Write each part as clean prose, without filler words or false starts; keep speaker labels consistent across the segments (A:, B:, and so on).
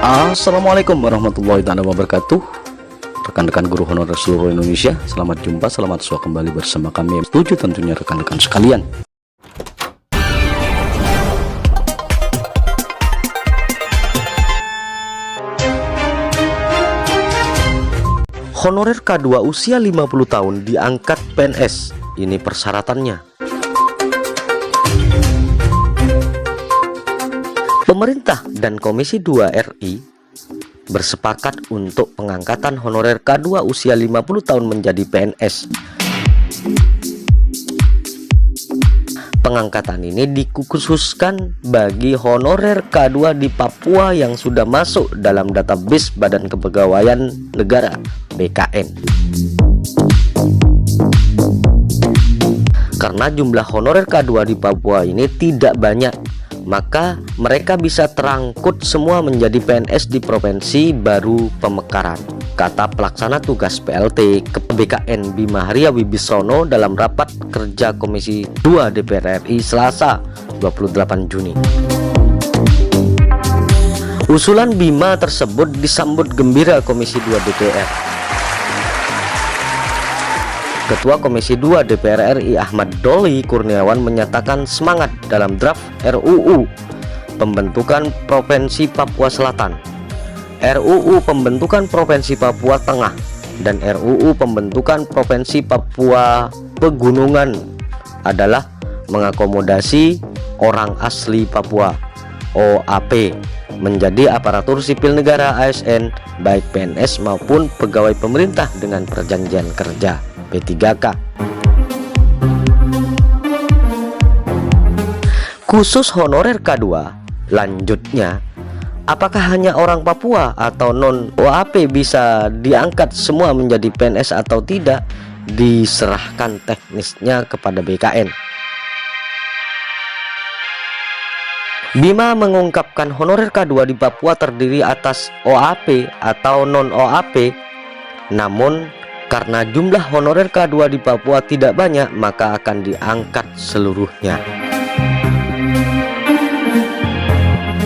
A: Assalamualaikum warahmatullahi wabarakatuh. Rekan-rekan guru honorer seluruh Indonesia, selamat jumpa, selamat suah kembali bersama kami. Setuju tentunya rekan-rekan sekalian. Honorer K2 usia 50 tahun diangkat PNS. Ini persyaratannya. Pemerintah dan Komisi 2 RI bersepakat untuk pengangkatan honorer K2 usia 50 tahun menjadi PNS. Pengangkatan ini dikhususkan bagi honorer K2 di Papua yang sudah masuk dalam database Badan Kepegawaian Negara (BKN). Karena jumlah honorer K2 di Papua ini tidak banyak, maka mereka bisa terangkut semua menjadi PNS di Provinsi Baru Pemekaran, kata pelaksana tugas PLT BKN Bima Arya Wibisono dalam rapat kerja Komisi 2 DPR RI Selasa 28 Juni. Usulan Bima tersebut disambut gembira Komisi 2 DPR. Ketua Komisi 2 DPR RI Ahmad Doli Kurniawan menyatakan semangat dalam draft RUU pembentukan Provinsi Papua Selatan, RUU pembentukan Provinsi Papua Tengah, dan RUU pembentukan Provinsi Papua Pegunungan adalah mengakomodasi orang asli Papua (OAP) menjadi aparatur sipil negara ASN, baik PNS maupun pegawai pemerintah dengan perjanjian kerja P3K. Khusus honorer K2, lanjutnya, apakah hanya orang Papua atau non-OAP bisa diangkat semua menjadi PNS atau tidak, diserahkan teknisnya kepada BKN. Bima mengungkapkan honorer K2 di Papua terdiri atas OAP atau non-OAP, namun karena jumlah honorer K2 di Papua tidak banyak, maka akan diangkat seluruhnya.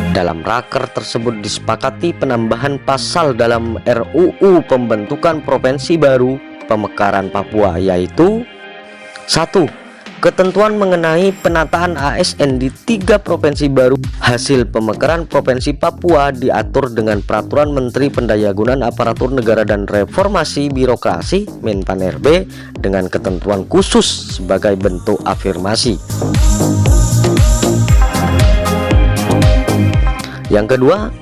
A: Dalam raker tersebut disepakati penambahan pasal dalam RUU pembentukan Provinsi Baru Pemekaran Papua, yaitu 1. Ketentuan mengenai penataan ASN di 3 provinsi baru hasil pemekaran Provinsi Papua diatur dengan Peraturan Menteri Pendayagunaan Aparatur Negara dan Reformasi Birokrasi Menpan RB dengan ketentuan khusus sebagai bentuk afirmasi. Yang kedua,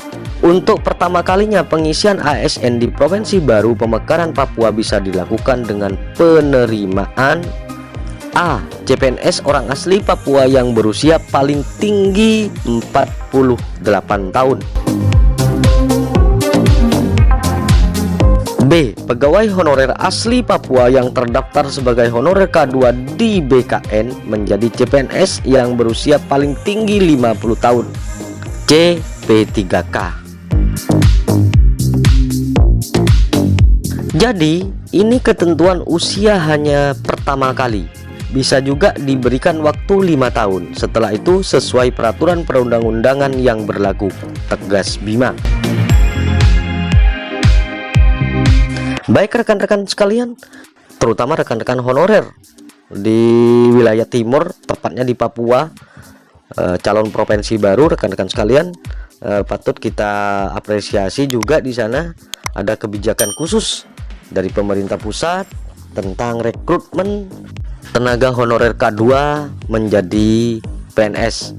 A: untuk pertama kalinya pengisian ASN di Provinsi Baru Pemekaran Papua bisa dilakukan dengan penerimaan A. CPNS orang asli Papua yang berusia paling tinggi 48 tahun. B. Pegawai honorer asli Papua yang terdaftar sebagai honorer K2 di BKN menjadi CPNS yang berusia paling tinggi 50 tahun. C. P3K. Jadi, ini ketentuan usia hanya pertama kali. Bisa juga diberikan waktu 5 tahun. Setelah itu sesuai peraturan perundang-undangan yang berlaku, tegas Bima. Baik rekan-rekan sekalian, terutama rekan-rekan honorer di wilayah timur, tepatnya di Papua, calon provinsi baru, rekan-rekan sekalian, patut kita apresiasi juga di sana ada kebijakan khusus dari pemerintah pusat tentang rekrutmen tenaga honorer K2 menjadi PNS.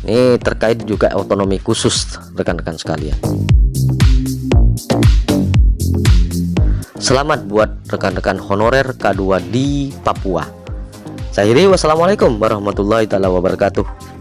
A: Ini terkait juga otonomi khusus rekan-rekan sekalian. Selamat buat rekan-rekan honorer K2 di Papua. Saya akhiri, wassalamualaikum warahmatullahi wabarakatuh.